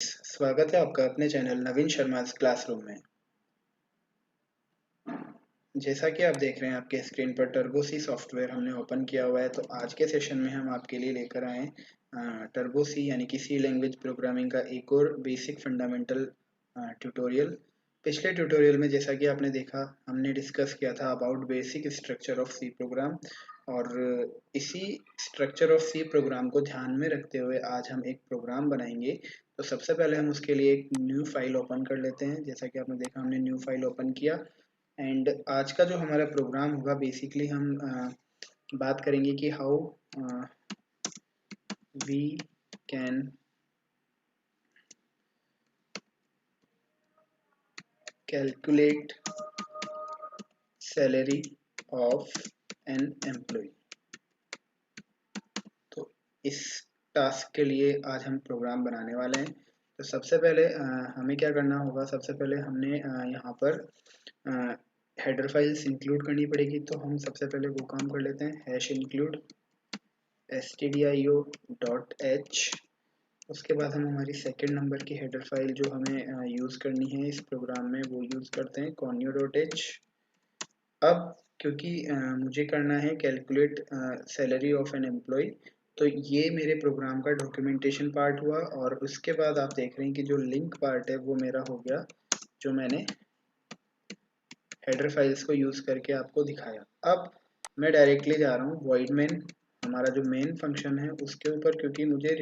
स्वागत है आपका अपने चैनल नवीन शर्मा क्लासरूम में। जैसा कि आप देख रहे हैं आपके स्क्रीन पर टर्बो सी सॉफ्टवेयर हमने ओपन किया हुआ है। तो आज के सेशन में हम आपके लिए लेकर आए टर्बो सी यानी कि सी लैंग्वेज प्रोग्रामिंग का एक और बेसिक फंडामेंटल ट्यूटोरियल। पिछले ट्यूटोरियल में जैसा कि आपने देखा हमने डिस्कस किया था about basic structure of C program, और इसी स्ट्रक्चर ऑफ सी प्रोग्राम को ध्यान में रखते हुए आज हम एक प्रोग्राम बनाएंगे। तो सबसे पहले हम उसके लिए एक न्यू फाइल ओपन कर लेते हैं। जैसा कि आपने देखा हमने न्यू फाइल ओपन किया, एंड आज का जो हमारा प्रोग्राम होगा बेसिकली हम बात करेंगे कि how we can calculate salary of an employee. तो इस टास्क के लिए आज हम प्रोग्राम बनाने वाले हैं। तो सबसे पहले हमें क्या करना होगा, सबसे पहले हमने यहाँ पर हेडर फाइल्स इंक्लूड करनी पड़ेगी। तो हम सबसे पहले वो काम कर लेते हैं, हैश इंक्लूड stdio.h। उसके बाद हम हमारी सेकेंड नंबर की हेडर फाइल जो हमें यूज़ करनी है इस प्रोग्राम में वो यूज़ करते हैं conio.h। अब क्योंकि मुझे करना है calculate salary of an employee, तो ये मेरे प्रोग्राम का डॉक्यूमेंटेशन पार्ट हुआ। और उसके बाद आप देख रहे हैं कि जो लिंक पार्ट है वो मेरा हो गया, जो मैंने हेडर फाइल्स को यूज़ करके आपको दिखाया। अब मैं डायरेक्टली जा रहा हूँ void main, हमारा जो मेन फंक्शन है उसके ऊपर, क्योंकि मुझे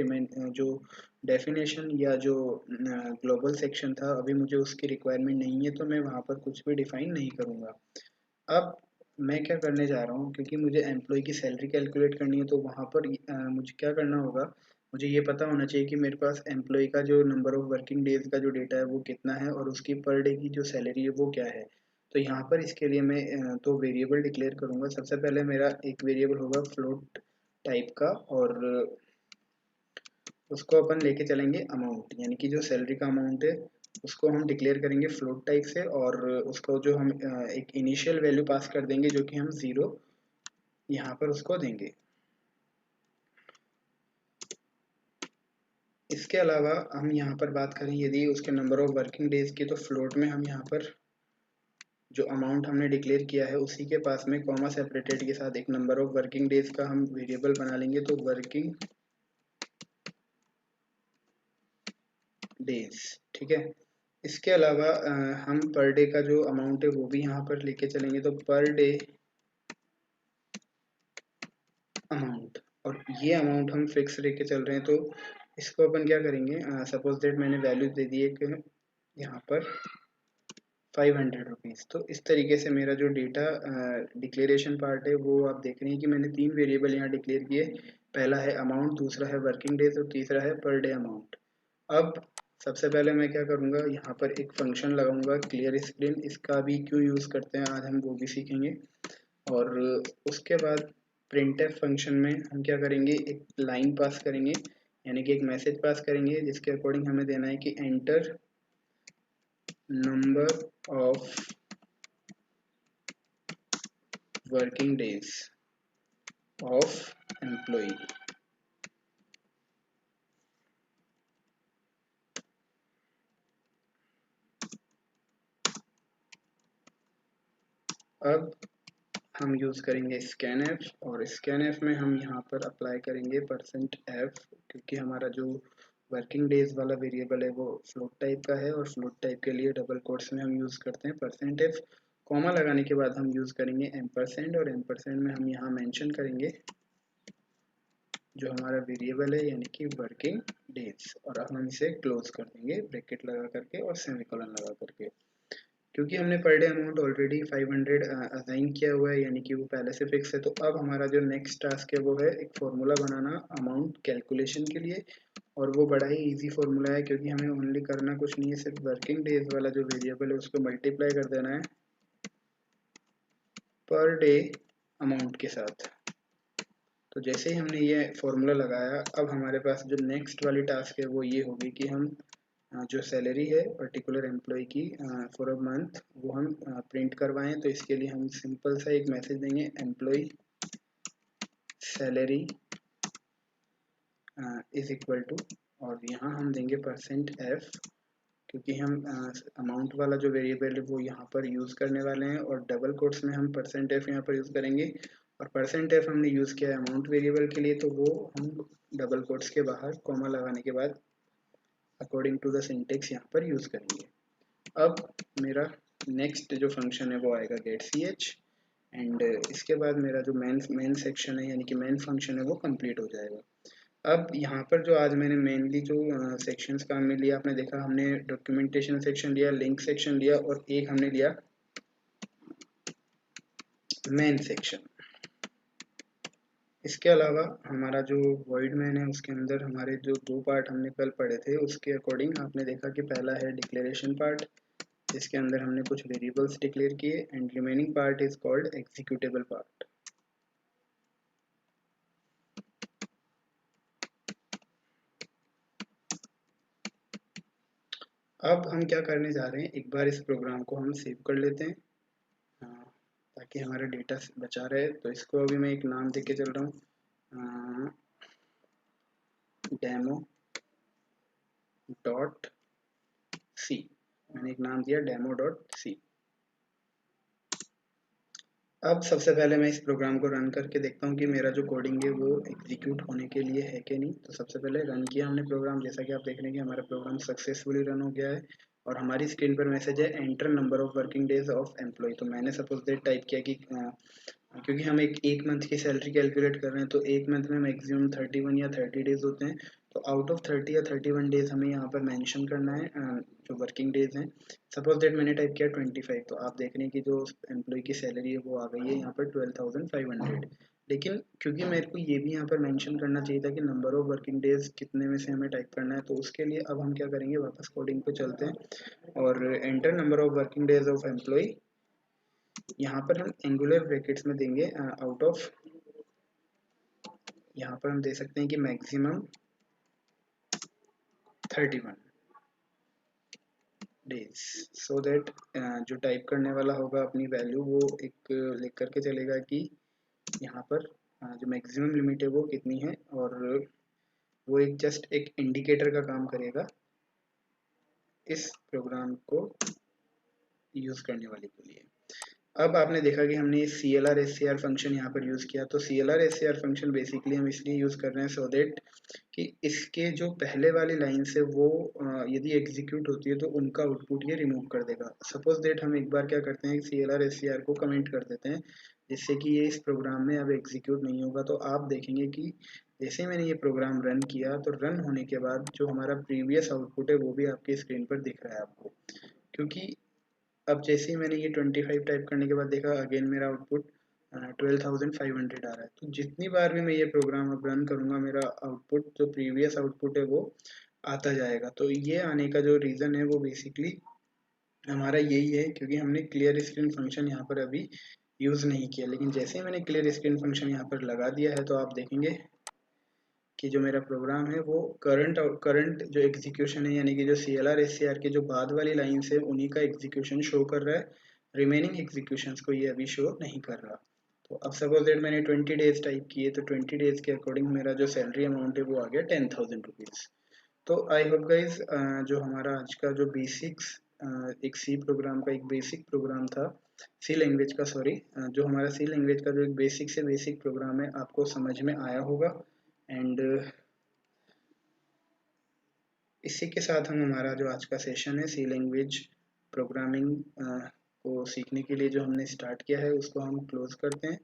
जो डेफिनेशन या जो ग्लोबल सेक्शन था अभी मुझे उसकी रिक्वायरमेंट नहीं है, तो मैं वहाँ पर कुछ भी डिफाइन नहीं करूँगा। अब मैं क्या करने जा रहा हूँ, क्योंकि मुझे एम्प्लॉय की सैलरी कैलकुलेट करनी है, तो वहाँ पर मुझे क्या करना होगा, मुझे ये पता होना चाहिए कि मेरे पास एम्प्लॉय का जो नंबर ऑफ वर्किंग डेज का जो डेटा है वो कितना है और उसकी पर डे की जो सैलरी है वो क्या है। तो यहाँ पर इसके लिए मैं तो वेरिएबल डिक्लेयर करूँगा। सबसे पहले मेरा एक वेरिएबल होगा फ्लोट टाइप का, और उसको अपन लेके चलेंगे अमाउंट, यानी कि जो सैलरी का अमाउंट है उसको हम डिक्लेयर करेंगे फ्लोट टाइप से, और उसको जो हम एक इनिशियल वैल्यू पास कर देंगे जो कि हम 0 यहाँ पर उसको देंगे। इसके अलावा हम यहाँ पर बात करें यदि उसके नंबर ऑफ वर्किंग डेज की, तो फ्लोट में हम यहाँ पर जो अमाउंट हमने डिक्लेयर किया है उसी के पास में कॉमा सेपरेटेड के साथ एक नंबर ऑफ वर्किंग डेज का हम वेरिएबल बना लेंगे, तो वर्किंग डेज। ठीक है। इसके अलावा हम पर डे का जो अमाउंट है वो भी यहाँ पर लेके चलेंगे, तो पर डे अमाउंट, और ये अमाउंट हम फिक्स लेके चल रहे हैं। तो इसको अपन क्या करेंगे, सपोज दैट मैंने वैल्यू दे दी एक यहाँ पर 500 रुपीज़। तो इस तरीके से मेरा जो डेटा डिक्लेरेशन पार्ट है वो आप देख रहे हैं कि मैंने 3 वेरिएबल यहाँ डिक्लेयर किए। पहला है अमाउंट, दूसरा है वर्किंग डेज और तीसरा है पर डे अमाउंट। अब सबसे पहले मैं क्या करूँगा, यहाँ पर एक फंक्शन लगाऊंगा क्लियर स्क्रीन। इसका भी क्यों यूज़ करते हैं आज हम वो भी सीखेंगे। और उसके बाद printf फंक्शन में हम क्या करेंगे, एक लाइन पास करेंगे, यानी कि एक मैसेज पास करेंगे जिसके अकॉर्डिंग हमें देना है कि enter number of working days of employee. अब हम यूज़ करेंगे स्कैनफ, और स्कैनफ में हम यहाँ पर अप्लाई करेंगे %f, क्योंकि हमारा जो वर्किंग डेज वाला वेरिएबल है वो फ्लोट टाइप का है, और फ्लोट टाइप के लिए डबल कोट्स में हम यूज़ करते हैं %f। कॉमा लगाने के बाद हम यूज़ करेंगे एम्परसेंड, और एम्परसेंड में हम यहाँ मेंशन करेंगे जो हमारा वेरिएबल है यानी कि वर्किंग डेज, और अब हम इसे क्लोज कर देंगे ब्रैकेट लगा करके और सेमीकोलन लगा करके। क्योंकि हमने per day amount already 500 assign किया हुआ है, यानी कि वो पहले से फिक्स है। तो अब हमारा जो नेक्स्ट टास्क है वो है एक फॉर्मूला बनाना अमाउंट कैलकुलेशन के लिए, और वो बड़ा ही इजी फॉर्मूला है, क्योंकि हमें ओनली करना कुछ नहीं है, सिर्फ वर्किंग डेज वाला जो वेरिएबल है उसको मल्टीप्लाई कर देना है पर डे अमाउंट के साथ। तो जैसे ही हमने ये फॉर्मूला लगाया, अब हमारे पास जो नेक्स्ट वाली टास्क है वो ये होगी कि हम जो सैलरी है पर्टिकुलर एम्प्लॉय की फॉर अ मंथ वो हम प्रिंट करवाएं। तो इसके लिए हम सिंपल सा एक मैसेज देंगे, employee salary is equal to और यहाँ हम देंगे %f, क्योंकि हम अमाउंट वाला जो वेरिएबल है वो यहाँ पर यूज़ करने वाले हैं, और डबल कोट्स में हम %f यहाँ पर यूज़ करेंगे। और %f हमने यूज़ किया है अमाउंट वेरिएबल के लिए, तो वो हम डबल कोट्स के बाहर कॉमा लगाने के बाद अकॉर्डिंग टू द सिंटेक्स यहाँ पर यूज़ करेंगे। अब मेरा नेक्स्ट जो फंक्शन है वो आएगा getch, एंड इसके बाद मेरा जो मेन सेक्शन है यानी कि मेन फंक्शन है वो कंप्लीट हो जाएगा। अब यहाँ पर जो आज मैंने मेनली जो सेक्शंस काम में लिया, आपने देखा हमने डॉक्यूमेंटेशन सेक्शन लिया, लिंक सेक्शन लिया, और एक हमने लिया मेन सेक्शन। इसके अलावा हमारा जो वॉइड मेन है उसके अंदर हमारे जो दो पार्ट हमने कल पढ़े थे उसके अकॉर्डिंग आपने देखा कि पहला है डिक्लेरेशन पार्ट, जिसके अंदर हमने कुछ वेरिएबल्स डिक्लेयर किए, and remaining part is called executable part. अब हम क्या करने जा रहे हैं, एक बार इस प्रोग्राम को हम सेव कर लेते हैं ताकि हमारा डेटा बचा रहे। तो इसको अभी मैं एक नाम देके चल रहा हूँ, डेमो डॉट सी। मैंने एक नाम दिया डेमो डॉट सी। अब सबसे पहले मैं इस प्रोग्राम को रन करके देखता हूँ कि मेरा जो कोडिंग है वो एग्जीक्यूट होने के लिए है कि नहीं। तो सबसे पहले रन किया हमने प्रोग्राम, जैसा कि आप देख रहे हैं कि हमारा प्रोग्राम सक्सेसफुली रन हो गया है, और हमारी स्क्रीन पर मैसेज है enter number of working days of employee. तो मैंने सपोज दैट टाइप किया कि क्योंकि हम एक मंथ की सैलरी कैलकुलेट कर रहे हैं, तो एक मंथ में मैक्सिमम 31 या 30 डेज होते हैं। तो आउट ऑफ 30 या 31 डेज हमें यहाँ पर मेंशन करना है जो वर्किंग डेज हैं। सपोज दैट मैंने टाइप किया 25, तो आप देख रहे हैं कि जो एम्प्लॉय की सैलरी है वो आ गई है यहाँ पर 12,500। लेकिन क्योंकि मेरे को ये भी यहाँ पर मेंशन करना चाहिए था कि नंबर ऑफ वर्किंग डेज कितने में से हमें टाइप करना है, तो उसके लिए अब हम क्या करेंगे, वापस कोडिंग पे चलते हैं और enter number of working days of employee, यहाँ पर हम एंगुलर ब्रैकेट्स में देंगे आउट ऑफ, यहाँ पर हम दे सकते हैं कि मैक्सिमम 31 डेज, सो दैट जो टाइप करने वाला होगा अपनी वैल्यू वो एक लिख करके चलेगा कि यहाँ पर जो मैक्सिमम लिमिट है वो कितनी है, और वो एक जस्ट एक इंडिकेटर का काम करेगा इस प्रोग्राम को यूज़ करने वाले के लिए। अब आपने देखा कि हमने CLR SCR फंक्शन यहाँ पर यूज़ किया। तो CLR SCR फंक्शन बेसिकली हम इसलिए यूज़ कर रहे हैं सो दैट कि इसके जो पहले वाली लाइन्स है वो यदि एग्जीक्यूट होती है तो उनका आउटपुट ये रिमूव कर देगा। सपोज दैट हम एक बार क्या करते हैं, CLR SCR को कमेंट कर देते हैं जिससे कि ये इस प्रोग्राम में अब एग्जीक्यूट नहीं होगा। तो आप देखेंगे कि जैसे मैंने ये प्रोग्राम रन किया तो रन होने के बाद जो हमारा प्रीवियस आउटपुट है वो भी आपकी स्क्रीन पर दिख रहा है आपको, क्योंकि अब जैसे ही मैंने ये 25 टाइप करने के बाद देखा अगेन मेरा आउटपुट 12,500 आ रहा है। तो जितनी बार भी मैं ये प्रोग्राम अब रन करूँगा मेरा आउटपुट जो प्रीवियस आउटपुट है वो आता जाएगा। तो ये आने का जो रीज़न है वो बेसिकली हमारा यही है, क्योंकि हमने क्लियर स्क्रीन फंक्शन यहाँ पर अभी यूज़ नहीं किया। लेकिन जैसे ही मैंने क्लियर स्क्रीन फंक्शन यहाँ पर लगा दिया है तो आप देखेंगे कि जो मेरा प्रोग्राम है वो करंट जो एग्जीक्यूशन है यानी कि जो CLR SCR के जो बाद वाली लाइन्स है उन्हीं का एग्जीक्यूशन शो कर रहा है, रिमेनिंग एग्जीक्यूशंस को ये अभी शो नहीं कर रहा। तो अब सपोज दैट मैंने 20 डेज टाइप किए, तो 20 डेज के अकॉर्डिंग मेरा जो सैलरी अमाउंट है वो आ गया 10,000 रुपीज़। तो आई होप गाइज जो हमारा आज का जो बेसिक्स एक सी प्रोग्राम का एक बेसिक प्रोग्राम था, सी लैंग्वेज का, सॉरी, जो हमारा सी लैंग्वेज का जो एक बेसिक से बेसिक प्रोग्राम है आपको समझ में आया होगा। एंड इसी के साथ हम हमारा जो आज का सेशन है सी लैंग्वेज प्रोग्रामिंग को सीखने के लिए जो हमने स्टार्ट किया है उसको हम क्लोज करते हैं।